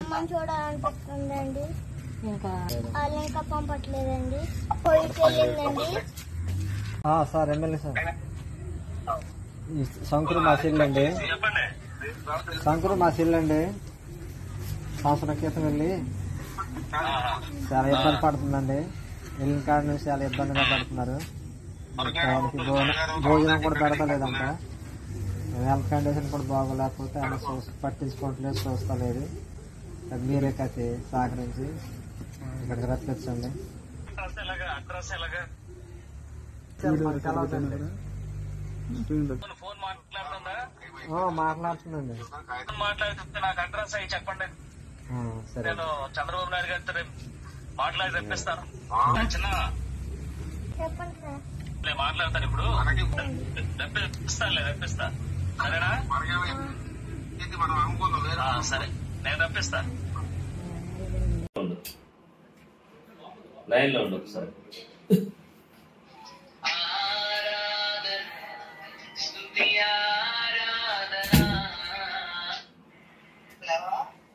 అమ్మని చూడాలనిపిస్తుందండి. వాళ్ళు ఇంకా పంపట్లేదండి. పోయికి వెళ్ళిందండి. సార్ ఎమ్మెల్యే సార్ శంకరు మా సిల్లండి. శంకరు మా సిల్లండి. సంవత్సరం క్రితం వెళ్ళి చాలా ఇబ్బంది పడుతుందండి. వెళ్ళిన కాడ నుంచి చాలా ఇబ్బందిగా పడుతున్నారు. వాళ్ళకి భోజనం కూడా పెడతలేదంట. హెల్త్ కండిషన్ కూడా బాగోలేకపోతే ఆయన పట్టించుకోవట్లేదు, చూస్తలేదు. మీరే కసి సహకరించి ఇక్కడికి రప్పించండి. మాట్లాడుతుందండి. మాట్లాడుతుంటే నాకు అడ్రస్ అయ్యి చెప్పండి. నేను చంద్రబాబు నాయుడు గారితో మాట్లాడి తెప్పిస్తాను. చిన్న మాట్లాడతాను ఇప్పుడు. తెప్పిస్తా సరేనా? సరే నేను తెప్పిస్తా. లైన్ లో ఉండు ఒకసారి.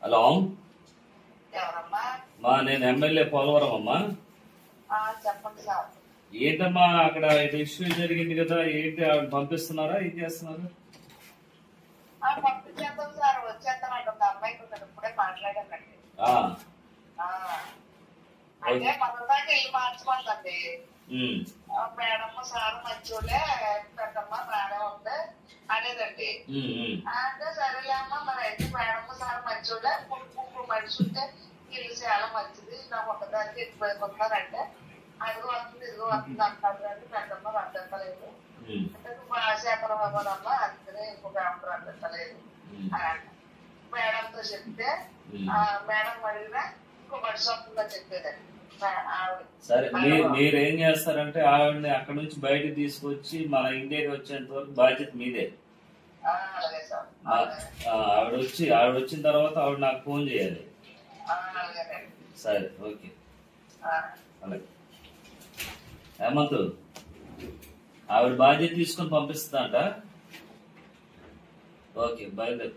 హలో నేను ఎమ్మెల్యే పోలవరం అమ్మా. చెప్పండి సార్. ఏంటమ్మా అక్కడ ఇది ఇష్యూ జరిగింది కదా, ఏంటి ఆవిడ పంపిస్తున్నారా, ఏం చేస్తున్నారు? పంపించేద్దాం సార్, వచ్చేస్తానండి. ఒక అమ్మాయికి ఇప్పుడే మాట్లాడానండి. అంటే మొదటిదాకా ఇల్లు మార్చమందండి. మేడం సార్ మంచోళ్ళే, పెద్దమ్మ మేడం ఉంది అనేదండి. అంటే సరేలేమ్మా, మరి అయితే మేడం సార్ మంచోళ్ళే, ముగ్గురు మనిషి ఉంటే ఇల్లు చాలా మంచిది, నాకు ఒకదానికి ఎక్కువైపోతున్నారంటే అదిగో వస్తుంది ఇదిగో వస్తుంది అంటారు. అంటే పెద్దమ్మ రద్దలేదు అంటే నువ్వు శేఖరం అవ్వాలమ్మా, అందుకనే ఇంకొక ఏమంటారు రద్దలేదు అని మేడంతో చెప్తే మేడం అడిగినా ఇంకో మనిషి వస్తుందని చెప్పేదండి. సరే మీరేం చేస్తారంటే ఆవిడని అక్కడ నుంచి బయటకు తీసుకొచ్చి మన ఇండియాకి వచ్చేంత వరకు బాధ్యత మీదే. ఆవిడ వచ్చిన తర్వాత ఆవిడ నాకు ఫోన్ చేయాలి. సరే ఓకే. అలాగే హేమంత్ ఆవిడ బాధ్యత తీసుకొని పంపిస్తుందంట. ఓకే బయలుదేరు.